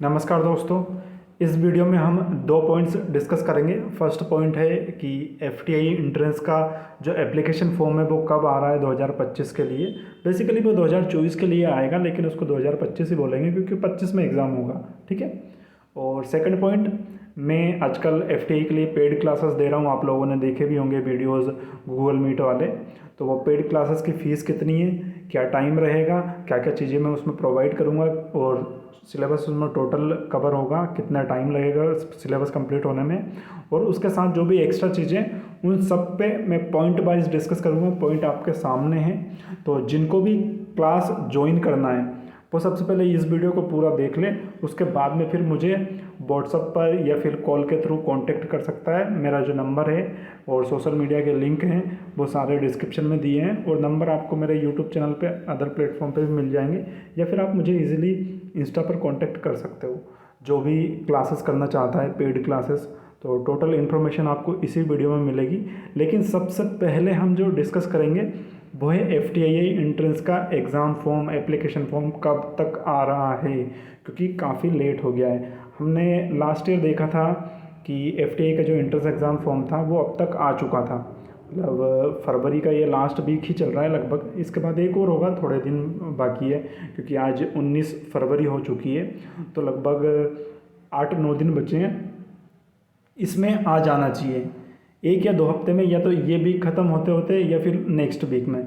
नमस्कार दोस्तों। इस वीडियो में हम दो पॉइंट्स डिस्कस करेंगे। फर्स्ट पॉइंट है कि एफटीआई एंट्रेंस का जो एप्लीकेशन फॉर्म है वो कब आ रहा है 2025 के लिए। बेसिकली वो 2024 के लिए आएगा, लेकिन उसको 2025 ही बोलेंगे क्योंकि 25 में एग्ज़ाम होगा। ठीक है। और सेकंड पॉइंट, मैं आजकल एफटीआई के लिए पेड क्लासेस दे रहा हूँ। आप लोगों ने देखे भी होंगे वीडियोस गूगल मीट वाले। तो वो पेड क्लासेस की फ़ीस कितनी है, क्या टाइम रहेगा, क्या क्या चीज़ें मैं उसमें प्रोवाइड करूँगा, और सिलेबस उसमें टोटल कवर होगा, कितना टाइम लगेगा सिलेबस कंप्लीट होने में, और उसके साथ जो भी एक्स्ट्रा चीज़ें उन सब पे मैं पॉइंट वाइज डिस्कस करूँगा। पॉइंट आपके सामने हैं, तो जिनको भी क्लास ज्वाइन करना है वो सबसे पहले इस वीडियो को पूरा देख लें। उसके बाद में फिर मुझे व्हाट्सएप पर या फिर कॉल के थ्रू कांटेक्ट कर सकता है। मेरा जो नंबर है और सोशल मीडिया के लिंक हैं वो सारे डिस्क्रिप्शन में दिए हैं, और नंबर आपको मेरे यूट्यूब चैनल पे अदर प्लेटफॉर्म पे भी मिल जाएंगे, या फिर आप मुझे इजीली इंस्टा पर कांटेक्ट कर सकते हो। जो भी क्लासेस करना चाहता है पेड क्लासेस, तो टोटल इन्फॉर्मेशन आपको इसी वीडियो में मिलेगी। लेकिन सबसे पहले हम जो डिस्कस करेंगे वो है एफटीआई एंट्रेंस का एग्ज़ाम फॉर्म, एप्लीकेशन फॉर्म कब तक आ रहा है, क्योंकि काफ़ी लेट हो गया है। हमने लास्ट ईयर देखा था कि एफटीआई का जो एंट्रेंस एग्ज़ाम फॉर्म था वो अब तक आ चुका था। मतलब फरवरी का ये लास्ट वीक ही चल रहा है लगभग। इसके बाद एक और होगा, थोड़े दिन बाकी है, क्योंकि आज 19 फरवरी हो चुकी है, तो लगभग 8-9 दिन बचे हैं। इसमें आ जाना चाहिए एक या दो हफ्ते में, या तो ये वीक ख़त्म होते होते या फिर नेक्स्ट वीक में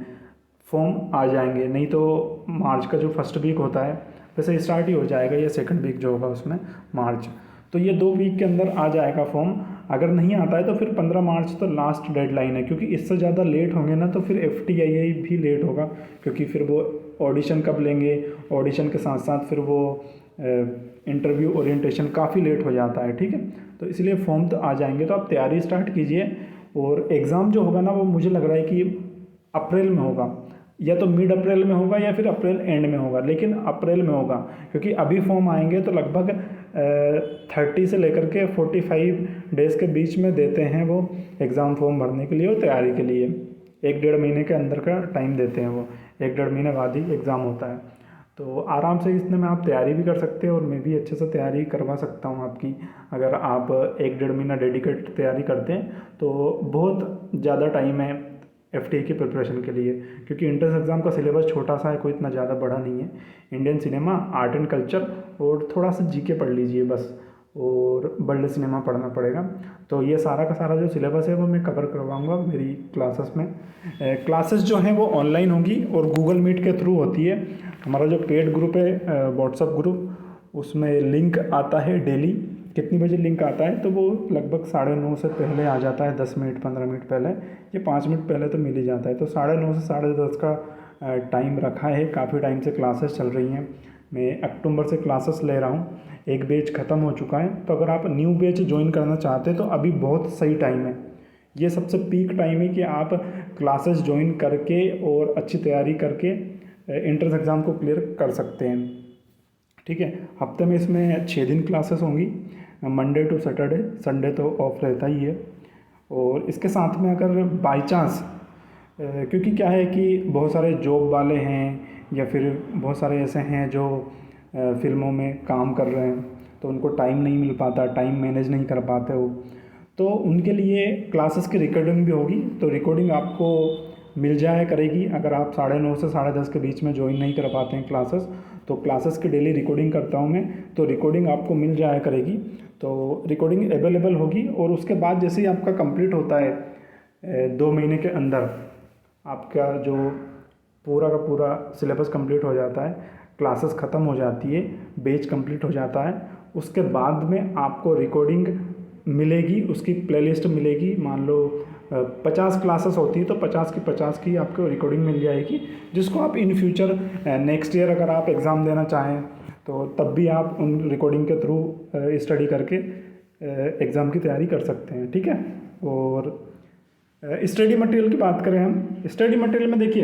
फॉर्म आ जाएंगे। नहीं तो मार्च का जो फर्स्ट वीक होता है वैसे स्टार्ट ही हो जाएगा, या सेकंड वीक जो होगा उसमें मार्च, तो ये 2 वीक के अंदर आ जाएगा फॉर्म। अगर नहीं आता है तो फिर 15 मार्च तो लास्ट डेडलाइन है, क्योंकि इससे ज़्यादा लेट होंगे ना तो फिर एफटीआई भी लेट होगा, क्योंकि फिर वो ऑडिशन कब लेंगे, ऑडिशन के साथ साथ फिर वो इंटरव्यू ओरिएंटेशन काफ़ी लेट हो जाता है। ठीक है, तो इसलिए फॉर्म तो आ जाएंगे, तो आप तैयारी स्टार्ट कीजिए। और एग्ज़ाम जो होगा ना वो मुझे लग रहा है कि अप्रैल में होगा, या तो मिड अप्रैल में होगा या फिर अप्रैल एंड में होगा, लेकिन अप्रैल में होगा, क्योंकि अभी फॉर्म आएंगे तो लगभग 30 से लेकर के 45 डेज़ के बीच में देते हैं वो एग्ज़ाम फॉर्म भरने के लिए और तैयारी के लिए। 1-1.5 महीने के अंदर का टाइम देते हैं वो, 1-1.5 महीने बाद ही एग्ज़ाम होता है। तो आराम से इसमें में आप तैयारी भी कर सकते हैं, और मैं भी अच्छे से तैयारी करवा सकता हूँ आपकी। अगर आप 1-1.5 महीना डेडिकेट तैयारी करते हैं तो बहुत ज़्यादा टाइम है एफटीए की प्रिपरेशन के लिए, क्योंकि एंट्रेंस एग्ज़ाम का सिलेबस छोटा सा है, कोई इतना ज़्यादा बड़ा नहीं है। Indian cinema, art and culture और थोड़ा सा जीके पढ़ लीजिए बस, और वर्ल्ड सिनेमा पढ़ना पड़ेगा। तो ये सारा का सारा जो सिलेबस है वो मैं कवर करवाऊँगा मेरी क्लासेस में। क्लासेस जो हैं वो ऑनलाइन होंगी और गूगल मीट के थ्रू होती है। हमारा जो पेड ग्रुप है व्हाट्सअप ग्रुप, उसमें लिंक आता है डेली। कितनी बजे लिंक आता है तो वो लगभग 9:30 से पहले आ जाता है, 10 मिनट 15 मिनट पहले, ये 5 मिनट पहले तो मिल ही जाता है। तो 9:30 से 10:30 का टाइम रखा है। काफ़ी टाइम से क्लासेस चल रही हैं, मैं अक्टूबर से क्लासेस ले रहा हूँ। एक बैच ख़त्म हो चुका है, तो अगर आप न्यू बैच ज्वाइन करना चाहते हैं तो अभी बहुत सही टाइम है। ये सबसे पीक टाइम है कि आप क्लासेस ज्वाइन करके और अच्छी तैयारी करके एंट्रेंस एग्ज़ाम को क्लियर कर सकते हैं। ठीक है, हफ्ते में इसमें 6 दिन क्लासेस होंगी, मंडे टू सैटरडे, संडे तो ऑफ रहता ही है। और इसके साथ में अगर बाई चांस, क्योंकि क्या है कि बहुत सारे जॉब वाले हैं या फिर बहुत सारे ऐसे हैं जो फिल्मों में काम कर रहे हैं, तो उनको टाइम नहीं मिल पाता, टाइम मैनेज नहीं कर पाते हो, तो उनके लिए क्लासेस की रिकॉर्डिंग भी होगी। तो रिकॉर्डिंग आपको मिल जाया करेगी। अगर आप 9:30 से 10:30 के बीच में ज्वाइन नहीं कर पाते हैं क्लासेस, तो क्लासेस की डेली रिकॉर्डिंग करता हूँ मैं, तो रिकॉर्डिंग आपको मिल जाया करेगी। तो रिकॉर्डिंग अवेलेबल होगी, और उसके बाद जैसे ही आपका कंप्लीट होता है 2 महीने के अंदर, आपका जो पूरा का पूरा सिलेबस कंप्लीट हो जाता है, क्लासेस ख़त्म हो जाती है, बैच कंप्लीट हो जाता है, उसके बाद में आपको रिकॉर्डिंग मिलेगी, उसकी प्लेलिस्ट मिलेगी। मान लो 50 क्लासेस होती है तो 50 की 50 की आपको रिकॉर्डिंग मिल जाएगी, जिसको आप इन फ्यूचर नेक्स्ट ईयर अगर आप एग्ज़ाम देना चाहें तो तब भी आप उन रिकॉर्डिंग के थ्रू स्टडी करके एग्ज़ाम की तैयारी कर सकते हैं। ठीक है। और स्टडी मटेरियल की बात करें हम, स्टडी मटेरियल में देखिए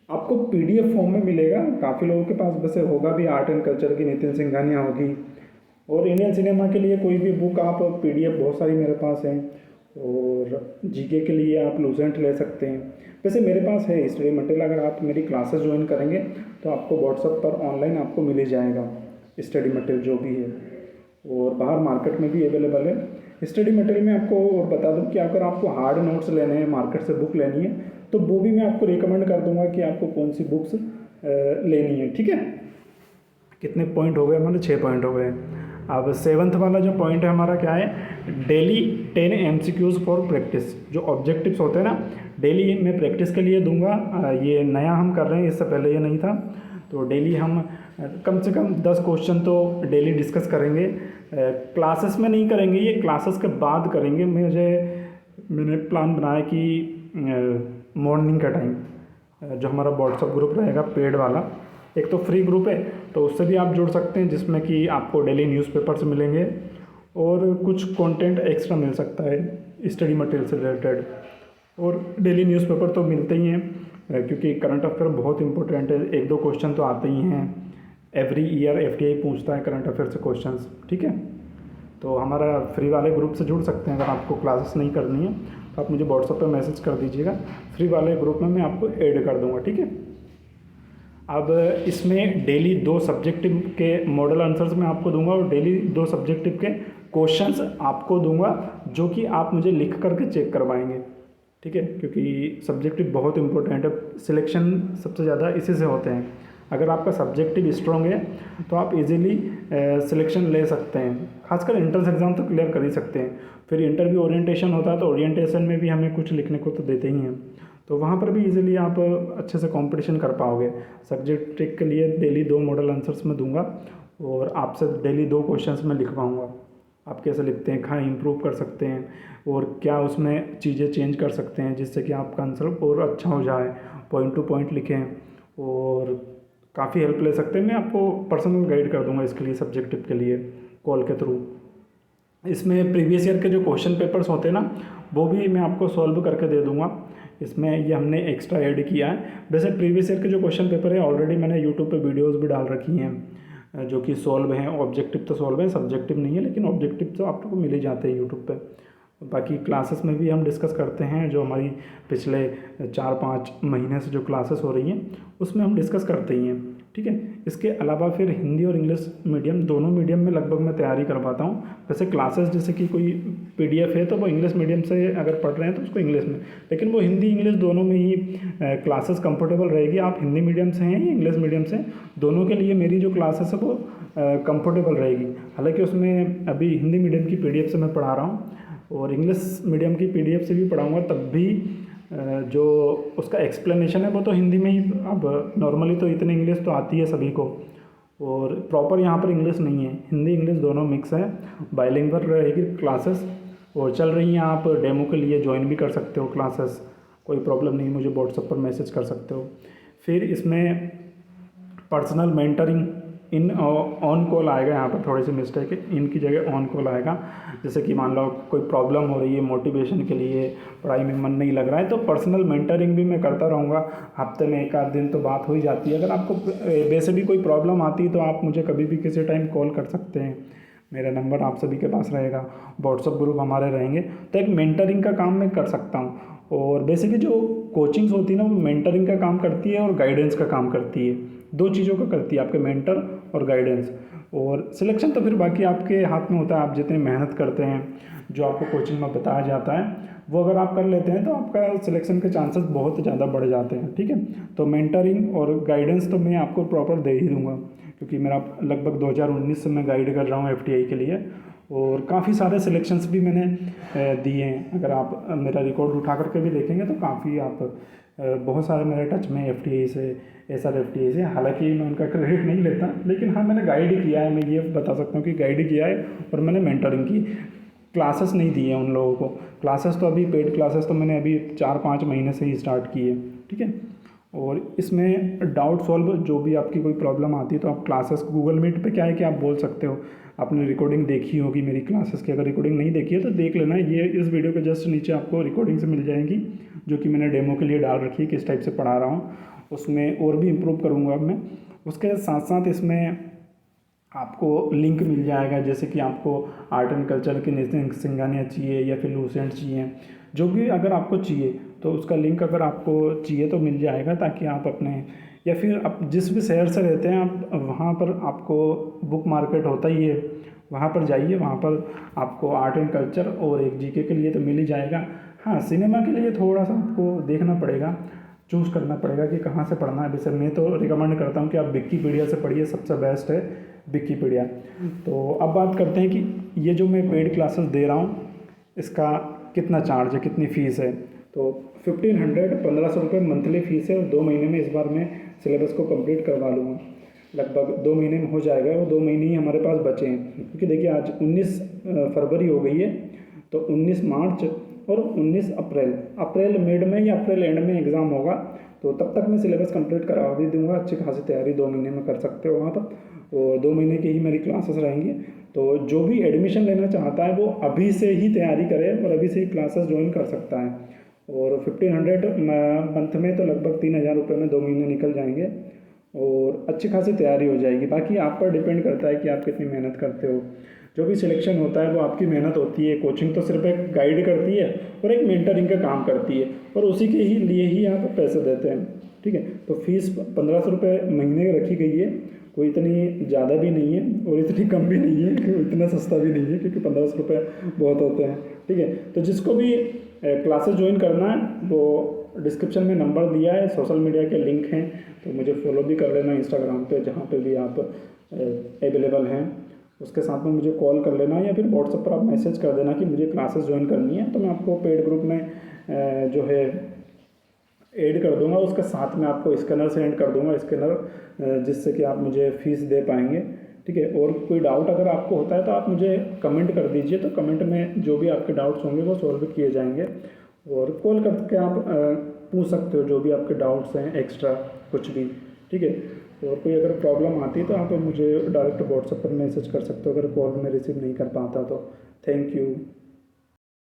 आपको पीडीएफ फॉर्म में मिलेगा। काफ़ी लोगों के पास वैसे होगा भी, आर्ट एंड कल्चर की नितिन सिंघानिया होगी, और इंडियन सिनेमा के लिए कोई भी बुक आप पीडीएफ बहुत सारी मेरे पास है, और जीके के लिए आप लूसेंट ले सकते हैं। वैसे मेरे पास है स्टडी मटेरियल, अगर आप मेरी क्लासेस ज्वाइन करेंगे तो आपको व्हाट्सएप पर ऑनलाइन आपको मिल ही जाएगा। स्टडी मटेरियल जो भी है, और बाहर मार्केट में भी अवेलेबल है। स्टडी मटेरियल में आपको और बता दूं कि अगर आपको हार्ड नोट्स लेने हैं, मार्केट से बुक लेनी है, तो वो भी मैं आपको रिकमेंड कर दूंगा कि आपको कौन सी बुक्स लेनी है। ठीक है, कितने पॉइंट हो गए हमारे? 6 पॉइंट हो गए। अब 7th वाला जो पॉइंट है हमारा क्या है? Daily 10 MCQs for practice. जो ऑब्जेक्टिव्स होते हैं ना, डेली मैं प्रैक्टिस के लिए दूंगा। ये नया हम कर रहे हैं, इससे पहले ये नहीं था। तो डेली हम कम से कम 10 क्वेश्चन तो डेली डिस्कस करेंगे। क्लासेस में नहीं करेंगे, ये क्लासेस के बाद करेंगे। मैंने प्लान बनाया कि मॉर्निंग का टाइम जो हमारा व्हाट्सअप ग्रुप रहेगा पेड वाला, एक तो फ्री ग्रुप है तो उससे भी आप जुड़ सकते हैं, जिसमें कि आपको डेली न्यूज़पेपर्स मिलेंगे और कुछ कंटेंट एक्स्ट्रा मिल सकता है स्टडी मटेरियल से रिलेटेड। और डेली न्यूज़पेपर तो मिलते ही हैं क्योंकि करंट अफेयर बहुत इंपॉर्टेंट है। 1-2 क्वेश्चन तो आते ही हैं, एवरी ईयर FTI पूछता है करंट अफेयर से क्वेश्चंस। ठीक है, तो हमारा फ्री वाले ग्रुप से जुड़ सकते हैं। अगर आपको क्लासेस नहीं करनी है तो आप मुझे व्हाट्सएप पे मैसेज कर दीजिएगा, फ्री वाले ग्रुप में मैं आपको ऐड कर दूंगा। ठीक है, अब इसमें डेली 2 सब्जेक्टिव के मॉडल आंसर्स मैं आपको दूंगा और डेली 2 सब्जेक्टिव के क्वेश्चंस आपको दूंगा, जो कि आप मुझे लिख करके चेक करवाएंगे। ठीक है, क्योंकि सब्जेक्टिव बहुत इंपॉर्टेंट है, सिलेक्शन सबसे ज़्यादा इसी से होते हैं। अगर आपका सब्जेक्टिव स्ट्रॉन्ग है तो आप इजीली सिलेक्शन ले सकते हैं, खासकर एंट्रेंस एग्ज़ाम तो क्लियर कर ही सकते हैं। फिर इंटरव्यू ओरिएंटेशन होता है तो ओरिएंटेशन में भी हमें कुछ लिखने को तो देते ही हैं, तो वहाँ पर भी इजीली आप अच्छे से कंपटीशन कर पाओगे। सब्जेक्ट के लिए डेली 2 मॉडल आंसर्स मैं दूंगा और आपसे डेली 2 क्वेश्चंस मैं लिखवाऊंगा। आप कैसे लिखते हैं, कहाँ इंप्रूव कर सकते हैं और क्या उसमें चीज़ें चेंज कर सकते हैं जिससे कि आपका आंसर और अच्छा हो जाए। पॉइंट टू पॉइंट लिखें और काफ़ी हेल्प ले सकते हैं। मैं आपको पर्सनल गाइड कर दूंगा इसके लिए, सब्जेक्टिव के लिए कॉल के थ्रू। इसमें प्रीवियस ईयर के जो क्वेश्चन पेपर्स होते हैं ना, वो भी मैं आपको सॉल्व करके दे दूंगा। इसमें ये हमने एक्स्ट्रा ऐड किया है। वैसे प्रीवियस ईयर के जो क्वेश्चन पेपर है ऑलरेडी मैंने यूट्यूब पे वीडियोस भी डाल रखी हैं जो कि सॉल्व हैं। ऑब्जेक्टिव तो सॉल्व है, सब्जेक्टिव नहीं है, लेकिन ऑब्जेक्टिव तो आपको मिल ही जाते हैं यूट्यूब पे। बाकी क्लासेस में भी हम डिस्कस करते हैं, जो हमारी पिछले 4-5 महीने से जो क्लासेस हो रही हैं उसमें हम डिस्कस करते ही हैं। ठीक है, इसके अलावा फिर हिंदी और इंग्लिश मीडियम दोनों मीडियम में लगभग मैं तैयारी करवाता हूँ। वैसे क्लासेस जैसे कि कोई PDF है तो वो इंग्लिश मीडियम से अगर पढ़ रहे हैं तो उसको इंग्लिश में, लेकिन वो हिंदी इंग्लिश दोनों में ही क्लासेस कंफर्टेबल रहेगी। आप हिंदी मीडियम से हैं या इंग्लिश मीडियम से, दोनों के लिए मेरी जो क्लासेस है वो कंफर्टेबल रहेगी। हालांकि उसमें अभी हिंदी मीडियम की PDF से मैं पढ़ा रहा हूँ और इंग्लिश मीडियम की PDF से भी पढ़ाऊँगा, तब भी जो उसका एक्सप्लेनेशन है वो तो हिंदी में ही। अब नॉर्मली तो इतनी इंग्लिश तो आती है सभी को, और प्रॉपर यहाँ पर इंग्लिश नहीं है, हिंदी इंग्लिश दोनों मिक्स है। बाइलिंगुअल रहेगी क्लासेस और चल रही हैं। आप डेमो के लिए ज्वाइन भी कर सकते हो क्लासेस, कोई प्रॉब्लम नहीं, मुझे व्हाट्सएप पर मैसेज कर सकते हो। फिर इसमें personal mentoring in on call आएगा। यहाँ पर थोड़ी सी मिस्टेक है, इनकी जगह ऑन कॉल आएगा। जैसे कि मान लो कोई प्रॉब्लम हो रही है मोटिवेशन के लिए, पढ़ाई में मन नहीं लग रहा है, तो पर्सनल मेंटरिंग भी मैं करता रहूँगा। हफ्ते में 1 आध दिन तो बात हो ही जाती है। अगर आपको वैसे भी कोई प्रॉब्लम आती है तो आप मुझे कभी भी किसी टाइम कॉल कर सकते हैं, मेरा नंबर आप सभी के पास रहेगा, व्हाट्सअप ग्रुप हमारे रहेंगे। तो एक मेंटरिंग का काम मैं कर सकता हूँ। और बेसिकली जो कोचिंग्स होती है ना, वो मेंटरिंग का काम करती है और गाइडेंस का काम करती है। 2 चीज़ों का करती है, आपके मेंटर और गाइडेंस। और सिलेक्शन तो फिर बाकी आपके हाथ में होता है, आप जितनी मेहनत करते हैं, जो आपको कोचिंग में बताया जाता है वो अगर आप कर लेते हैं तो आपका सिलेक्शन के चांसेस बहुत ज़्यादा बढ़ जाते हैं। ठीक है, तो मेंटरिंग और गाइडेंस तो मैं आपको प्रॉपर दे ही दूँगा, क्योंकि मेरा लगभग 2019 से मैं गाइड कर रहा हूँ FTI के लिए, और काफ़ी सारे सिलेक्शंस भी मैंने दिए हैं। अगर आप मेरा रिकॉर्ड उठा करके भी देखेंगे तो काफ़ी आप बहुत सारे मेरे टच में FTI से, SR FTI से। हालांकि मैं उनका क्रेडिट नहीं लेता, लेकिन हाँ मैंने गाइड किया है, मैं ये बता सकता हूँ कि गाइड किया है और मैंने मेंटरिंग की। क्लासेस नहीं दी है उन लोगों को, क्लासेस तो अभी पेड क्लासेस तो मैंने अभी 4-5 महीने से ही स्टार्ट की है। ठीक है, और इसमें डाउट सॉल्व जो भी आपकी कोई प्रॉब्लम आती है तो आप क्लासेस गूगल मीट पे क्या है कि आप बोल सकते हो। आपने रिकॉर्डिंग देखी होगी मेरी क्लासेस की, अगर रिकॉर्डिंग नहीं देखी है तो देख लेना, ये इस वीडियो के जस्ट नीचे आपको रिकॉर्डिंग से मिल जाएगी, जो कि मैंने डेमो के लिए डाल रखी है, किस टाइप से पढ़ा रहा हूँ। उसमें और भी इम्प्रूव करूँगा मैं। उसके साथ साथ इसमें आपको लिंक मिल जाएगा, जैसे कि आपको आर्ट एंड कल्चर की नितिन सिंघानिया चाहिए या फिर लूसेंट चाहिए, जो भी अगर आपको चाहिए तो उसका लिंक अगर आपको चाहिए तो मिल जाएगा, ताकि आप अपने या फिर आप जिस भी शहर से रहते हैं आप वहाँ पर आपको बुक मार्केट होता ही है, वहाँ पर जाइए, वहाँ पर आपको आर्ट एंड कल्चर और एक जीके के लिए तो मिल ही जाएगा। हाँ, सिनेमा के लिए थोड़ा सा आपको देखना पड़ेगा, चूज़ करना पड़ेगा कि कहाँ से पढ़ना है। वैसे मैं तो रिकमेंड करता हूँ कि आप विकिपीडिया से पढ़िए, सबसे बेस्ट है विकिपीडिया। तो अब बात करते हैं कि ये जो मैं पेड क्लासेस दे रहा हूँ इसका कितना चार्ज है, कितनी फ़ीस है। तो 1500 रुपये मंथली फ़ीस है और 2 महीने में इस बार मैं सिलेबस को कंप्लीट करवा लूँगा। लगभग 2 महीने में हो जाएगा और 2 महीने ही हमारे पास बचे हैं, क्योंकि देखिए आज 19 फरवरी हो गई है, तो 19 मार्च और 19 अप्रैल मिड में या अप्रैल एंड में एग्ज़ाम होगा। तो तब तक मैं सिलेबस कंप्लीट करवा भी दूंगा। अच्छी खासी तैयारी 2 महीने में कर सकते हो वहाँ पर, और 2 महीने की ही मेरी क्लासेस रहेंगी। तो जो भी एडमिशन लेना चाहता है वो अभी से ही तैयारी करे और अभी से ही क्लासेस ज्वाइन कर सकता है। और 1500 मंथ में तो लगभग 3000 रुपये में 2 महीने निकल जाएंगे और अच्छी खासी तैयारी हो जाएगी। बाकी आप पर डिपेंड करता है कि आप कितनी मेहनत करते हो। जो भी सिलेक्शन होता है वो आपकी मेहनत होती है। कोचिंग तो सिर्फ एक गाइड करती है और एक मेंटरिंग का काम करती है, और उसी के ही लिए ही आप पैसे देते हैं। ठीक है, तो फीस 1500 रुपये महीने की रखी गई है, कोई इतनी ज़्यादा भी नहीं है और इतनी कम भी नहीं है, इतना सस्ता भी नहीं है, क्योंकि 1500 रुपये बहुत होते हैं। ठीक है, तो जिसको भी क्लासेस ज्वाइन करना है वो डिस्क्रिप्शन में नंबर दिया है, सोशल मीडिया के लिंक हैं, तो मुझे फॉलो भी कर लेना इंस्टाग्राम पे, जहाँ पे भी आप अवेलेबल हैं। उसके साथ में मुझे कॉल कर लेना या फिर व्हाट्सएप पर आप मैसेज कर देना कि मुझे क्लासेस ज्वाइन करनी है, तो मैं आपको पेड ग्रुप में जो है ऐड कर दूंगा। उसके साथ में आपको स्कैनर सेंड कर दूंगा, स्कैनर, जिससे कि आप मुझे फ़ीस दे पाएंगे। ठीक है, और कोई डाउट अगर आपको होता है तो आप मुझे कमेंट कर दीजिए, तो कमेंट में जो भी आपके डाउट्स होंगे वो सॉल्व किए जाएंगे। और कॉल करके आप पूछ सकते हो जो भी आपके डाउट्स हैं, एक्स्ट्रा कुछ भी। ठीक है, और कोई अगर प्रॉब्लम आती है तो आप मुझे डायरेक्ट व्हाट्सएप पर मैसेज कर सकते हो अगर कॉल में रिसीव नहीं कर पाता तो। Thank you.